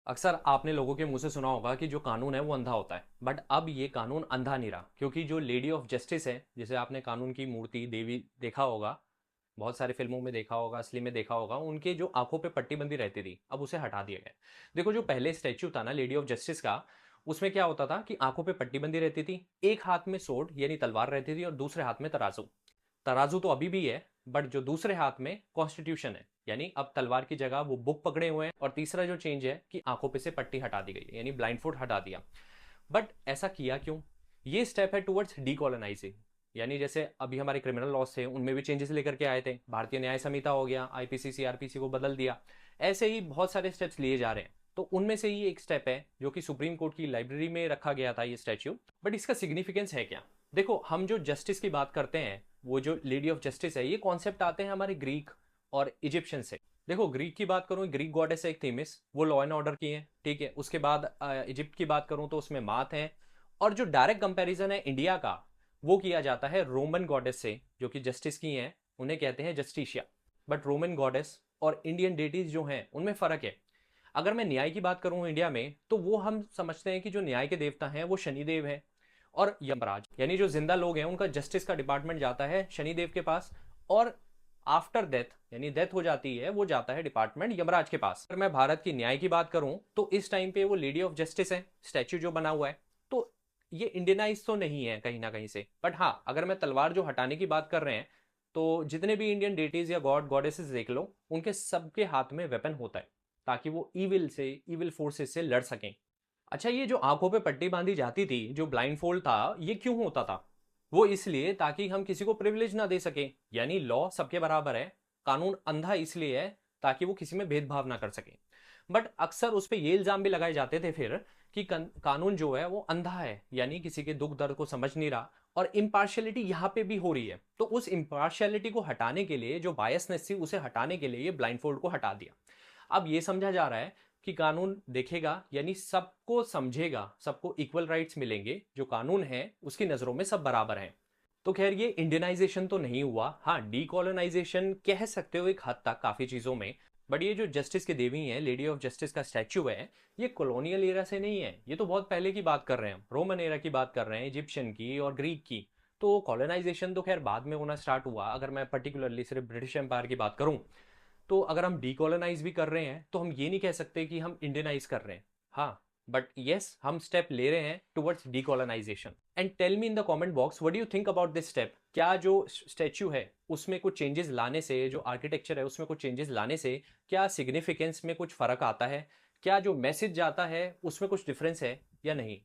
अक्सर आपने लोगों के मुंह से सुना होगा कि जो कानून है वो अंधा होता है। बट अब ये कानून अंधा नहीं रहा, क्योंकि जो लेडी ऑफ जस्टिस है, जिसे आपने कानून की मूर्ति देवी देखा होगा, बहुत सारी फिल्मों में देखा होगा, असली में देखा होगा, उनके जो आंखों पे पट्टी बंदी रहती थी अब उसे हटा दिया गया है। देखो, जो पहले स्टैच्यू था ना लेडी ऑफ जस्टिस का, उसमें क्या होता था कि आंखों पे पट्टी बंदी रहती थी, एक हाथ में सोड यानी तलवार रहती थी और दूसरे हाथ में तराजू। तराजू तो अभी भी है, बट जो दूसरे हाथ में कॉन्स्टिट्यूशन है, यानी अब तलवार की जगह वो बुक पकड़े हुए हैं। और तीसरा जो चेंज है कि आंखों पे से पट्टी हटा दी गई है, यानी ब्लाइंड फुट हटा दिया। बट ऐसा किया क्यों? ये स्टेप है टुवर्ड्स डीकोलोनाइजिंग। यानी जैसे अभी हमारे क्रिमिनल लॉज थे, उनमें भी चेंजेस लेकर के आए थे, भारतीय न्याय संहिता हो गया, आईपीसी सीआरपीसी को बदल दिया। ऐसे ही बहुत सारे स्टेप्स लिए जा रहे हैं। तो उनमें से ही एक स्टेप है जो कि सुप्रीम कोर्ट की लाइब्रेरी में रखा गया था, ये स्टैच्यू। बट इसका सिग्निफिकेंस है क्या? देखो, हम जो जस्टिस की बात करते हैं, वो जो लेडी ऑफ जस्टिस है, ये कॉन्सेप्ट आते हैं हमारे ग्रीक और इजिप्शियन से। देखो, ग्रीक की बात करूं, ग्रीक गॉडेस है एक थीमिस, वो लॉ एंड ऑर्डर की है, ठीक है। उसके बाद इजिप्ट की बात करूं तो उसमें मात है। और जो डायरेक्ट कंपैरिजन है इंडिया का, वो किया जाता है रोमन गॉडेस से, जो कि जस्टिस की हैं, उन्हें कहते हैं जस्टिशिया। बट रोमन गॉडेस और इंडियन डेटीज जो हैं उनमें फर्क है। अगर मैं न्याय की बात करूं इंडिया में, तो वो हम समझते हैं कि जो न्याय के देवता हैं वो शनिदेव हैं और यमराज, यानी जो जिंदा लोग हैं उनका जस्टिस का डिपार्टमेंट जाता है शनिदेव के पास। और आफ्टर डेथ, यानी डेथ हो जाती है, वो जाता है डिपार्टमेंट यमराज के पास। अगर मैं भारत की न्याय की बात करूं तो इस टाइम पे वो लेडी ऑफ जस्टिस है, स्टैच्यू जो बना हुआ है। तो ये इंडियनाइज तो नहीं है कहीं ना कहीं से। बट हाँ, अगर मैं तलवार जो हटाने की बात कर रहे हैं, तो जितने भी इंडियन डेटीज या गॉड गॉडेसेस देख लो, उनके सबके हाथ में वेपन होता है, ताकि वो इविल फोर्सेस से लड़ सकें। अच्छा, ये जो आंखों पे पट्टी बांधी जाती थी, जो ब्लाइंड फोल्ड था, ये क्यों होता था? वो इसलिए ताकि हम किसी को प्रिविलेज ना दे सके, यानी लॉ सबके बराबर है। कानून अंधा इसलिए है ताकि वो किसी में भेदभाव ना कर सके। बट अक्सर उस पर ये इल्जाम भी लगाए जाते थे फिर कि कानून जो है वो अंधा है, यानी किसी के दुख दर्द को समझ नहीं रहा। और इम्पार्शियलिटी यहाँ पे भी हो रही है, तो उस इम्पार्शियलिटी को हटाने के लिए, जो बायसनेस थी उसे हटाने के लिए, ये ब्लाइंड फोल्ड को हटा दिया। अब ये समझा जा रहा है कि कानून देखेगा, यानी सबको समझेगा, सबको इक्वल राइट्स मिलेंगे, जो कानून है उसकी नजरों में सब बराबर हैं। तो खैर, ये इंडियनाइजेशन तो नहीं हुआ, हाँ डीकोलोनाइजेशन कह सकते हो एक हद तक काफी चीजों में। बट ये जो जस्टिस के देवी है, लेडी ऑफ जस्टिस का स्टैच्यू है, ये कॉलोनियल एरा से नहीं है, ये तो बहुत पहले की बात कर रहे हैं, रोमन एरा की बात कर रहे हैं, इजिप्शियन की और ग्रीक की। तो कॉलोनाइजेशन तो खैर बाद में होना स्टार्ट हुआ। अगर मैं पर्टिकुलरली सिर्फ ब्रिटिश एम्पायर की बात करूं, तो अगर हम डीकोलोनाइज भी कर रहे हैं तो हम ये नहीं कह सकते कि हम इंडियनाइज कर रहे हैं। हाँ, बट यस, हम स्टेप ले रहे हैं towards decolonisation. And tell me in the comment box, what do you think about this step? क्या जो स्टैच्यू है उसमें कुछ चेंजेस लाने से, जो आर्किटेक्चर है उसमें कुछ चेंजेस लाने से, क्या सिग्निफिकेंस में कुछ फर्क आता है? क्या जो मैसेज जाता है उसमें कुछ डिफरेंस है या नहीं?